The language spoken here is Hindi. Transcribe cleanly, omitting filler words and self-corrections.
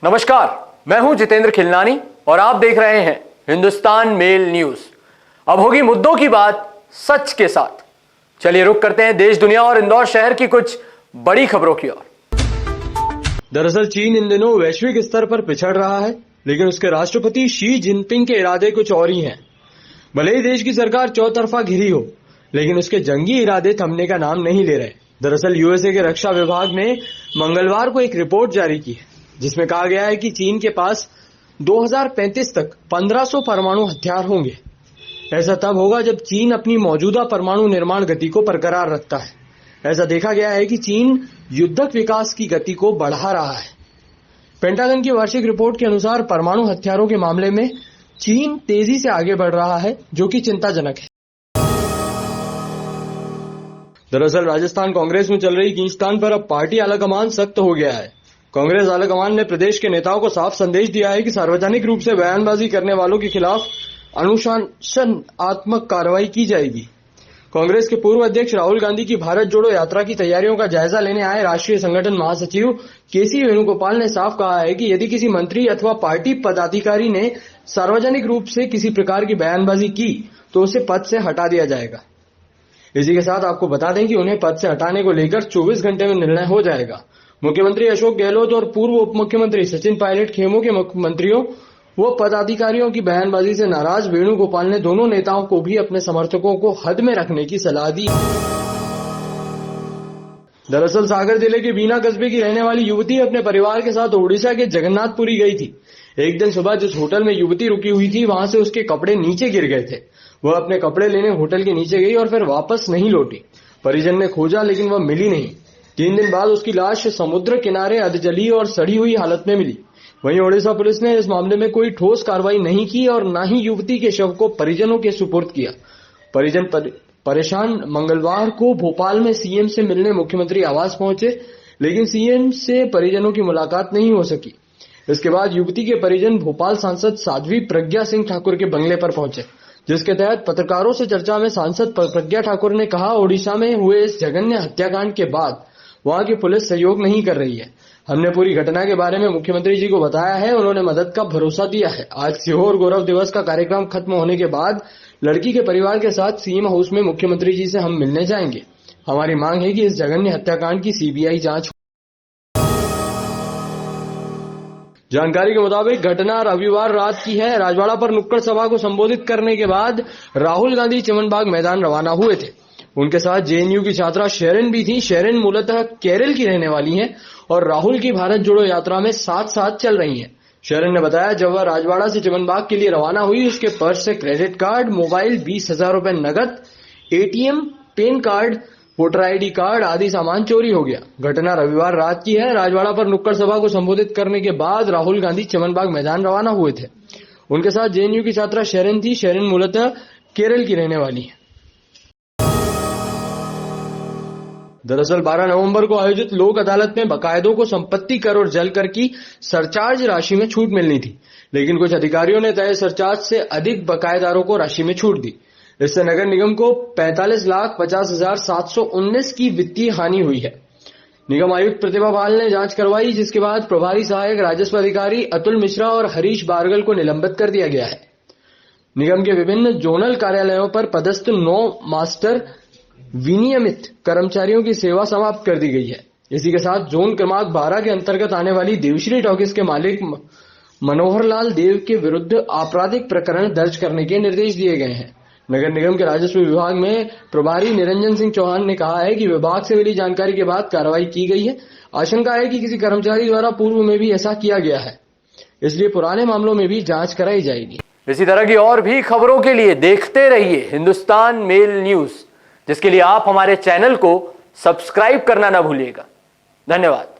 नमस्कार, मैं हूं जितेंद्र खिलनानी और आप देख रहे हैं हिंदुस्तान मेल न्यूज। अब होगी मुद्दों की बात सच के साथ। चलिए रुक करते हैं देश दुनिया और इंदौर शहर की कुछ बड़ी खबरों की ओर। दरअसल चीन इन दिनों वैश्विक स्तर पर पिछड़ रहा है, लेकिन उसके राष्ट्रपति शी जिनपिंग के इरादे कुछ और ही हैं। भले ही देश की सरकार चौतरफा घिरी हो, लेकिन उसके जंगी इरादे थमने का नाम नहीं ले रहे। दरअसल यूएसए के रक्षा विभाग ने मंगलवार को एक रिपोर्ट जारी की है, जिसमें कहा गया है कि चीन के पास 2035 तक 1500 परमाणु हथियार होंगे। ऐसा तब होगा जब चीन अपनी मौजूदा परमाणु निर्माण गति को बरकरार रखता है। ऐसा देखा गया है कि चीन युद्धक विकास की गति को बढ़ा रहा है। पेंटागन की वार्षिक रिपोर्ट के अनुसार परमाणु हथियारों के मामले में चीन तेजी से आगे बढ़ रहा है, जो कि चिंताजनक है। दरअसल राजस्थान कांग्रेस में चल रही खींचतान पर अब पार्टी आलाकमान सख्त हो गया है। कांग्रेस आलाकमान ने प्रदेश के नेताओं को साफ संदेश दिया है कि सार्वजनिक रूप से बयानबाजी करने वालों के खिलाफ अनुशासनात्मक कार्रवाई की जाएगी। कांग्रेस के पूर्व अध्यक्ष राहुल गांधी की भारत जोड़ो यात्रा की तैयारियों का जायजा लेने आए राष्ट्रीय संगठन महासचिव केसी वेणुगोपाल ने साफ कहा है कि यदि किसी मंत्री अथवा पार्टी पदाधिकारी ने सार्वजनिक रूप से किसी प्रकार की बयानबाजी की तो उसे पद से हटा दिया जाएगा। इसी के साथ आपको बता दें कि उन्हें पद से हटाने को लेकर 24 घंटे में निर्णय हो जाएगा। मुख्यमंत्री अशोक गहलोत और पूर्व उप मुख्यमंत्री सचिन पायलट खेमों के मुख्यमंत्रियों व पदाधिकारियों की बयानबाजी से नाराज वेणुगोपाल ने दोनों नेताओं को भी अपने समर्थकों को हद में रखने की सलाह दी। दरअसल सागर जिले के बीना कस्बे की रहने वाली युवती अपने परिवार के साथ ओडिशा के जगन्नाथपुरी गई थी। एक दिन सुबह जिस होटल में युवती रुकी हुई थी, वहां से उसके कपड़े नीचे गिर गए थे। वह अपने कपड़े लेने होटल के नीचे गई और फिर वापस नहीं लौटी। परिजन ने खोजा, लेकिन वह मिली नहीं। 3 दिन बाद उसकी लाश समुद्र किनारे अधजली और सड़ी हुई हालत में मिली। वहीं ओडिशा पुलिस ने इस मामले में कोई ठोस कार्रवाई नहीं की और न ही युवती के शव को परिजनों के सुपुर्द किया। परिजन परेशान मंगलवार को भोपाल में सीएम से मिलने मुख्यमंत्री आवास पहुंचे, लेकिन सीएम से परिजनों की मुलाकात नहीं हो सकी। इसके बाद युवती के परिजन भोपाल सांसद साध्वी प्रज्ञा सिंह ठाकुर के बंगले पर पहुंचे, जिसके तहत पत्रकारों से चर्चा में सांसद प्रज्ञा ठाकुर ने कहा, ओडिशा में हुए इस जघन्य हत्याकांड के बाद वहां की पुलिस सहयोग नहीं कर रही है। हमने पूरी घटना के बारे में मुख्यमंत्री जी को बताया है, उन्होंने मदद का भरोसा दिया है। आज सीहोर गौरव दिवस का कार्यक्रम खत्म होने के बाद लड़की के परिवार के साथ सीएम हाउस में मुख्यमंत्री जी से हम मिलने जाएंगे। हमारी मांग है कि इस जघन्य हत्याकांड की सीबीआई जांच। जानकारी के मुताबिक घटना रविवार रात की है। राजवाड़ा पर नुक्कड़ सभा को संबोधित करने के बाद राहुल गांधी चिमनबाग मैदान रवाना हुए थे। उनके साथ जेएनयू की छात्रा शेरिन भी थी। शेरिन मूलतः केरल की रहने वाली हैं और राहुल की भारत जोड़ो यात्रा में साथ साथ चल रही हैं। शेरिन ने बताया, जब वह राजवाड़ा से चिमनबाग के लिए रवाना हुई, उसके पर्स से क्रेडिट कार्ड, मोबाइल, 20,000 रुपए नगद, ATM, pan card, voter ID card आदि सामान चोरी हो गया। घटना रविवार रात की है। राजवाड़ा पर नुक्कड़ सभा को संबोधित करने के बाद राहुल गांधी चिमनबाग मैदान रवाना हुए थे। उनके साथ जेएनयू की छात्रा शेरिन थी। शेरिन मूलतः केरल की रहने वाली है। दरअसल 12 नवंबर को आयोजित लोक अदालत में बकायदों को संपत्ति कर और जल कर की सरचार्ज राशि में छूट मिलनी थी, लेकिन कुछ अधिकारियों ने तय सरचार्ज से अधिक बकायेदारों को राशि में छूट दी। इससे नगर निगम को 45,50,719 की वित्तीय हानि हुई है। निगम आयुक्त प्रतिभा पाल ने जांच करवाई, जिसके बाद प्रभारी सहायक राजस्व अधिकारी अतुल मिश्रा और हरीश बारगल को निलंबित कर दिया गया है। निगम के विभिन्न जोनल कार्यालयों पर पदस्थ 9 मास्टर विनियमित कर्मचारियों की सेवा समाप्त कर दी गई है। इसी के साथ जोन क्रमांक 12 के अंतर्गत आने वाली देवश्री टॉकीज के मालिक मनोहर लाल देव के विरुद्ध आपराधिक प्रकरण दर्ज करने के निर्देश दिए गए हैं। नगर निगम के राजस्व विभाग में प्रभारी निरंजन सिंह चौहान ने कहा है कि विभाग से मिली जानकारी के बाद कार्रवाई की गई है। आशंका है कि किसी कर्मचारी द्वारा पूर्व में भी ऐसा किया गया है, इसलिए पुराने मामलों में भी जांच कराई जाएगी। इसी तरह की और भी खबरों के लिए देखते रहिए हिंदुस्तान मेल न्यूज, जिसके लिए आप हमारे चैनल को सब्सक्राइब करना ना भूलिएगा। धन्यवाद।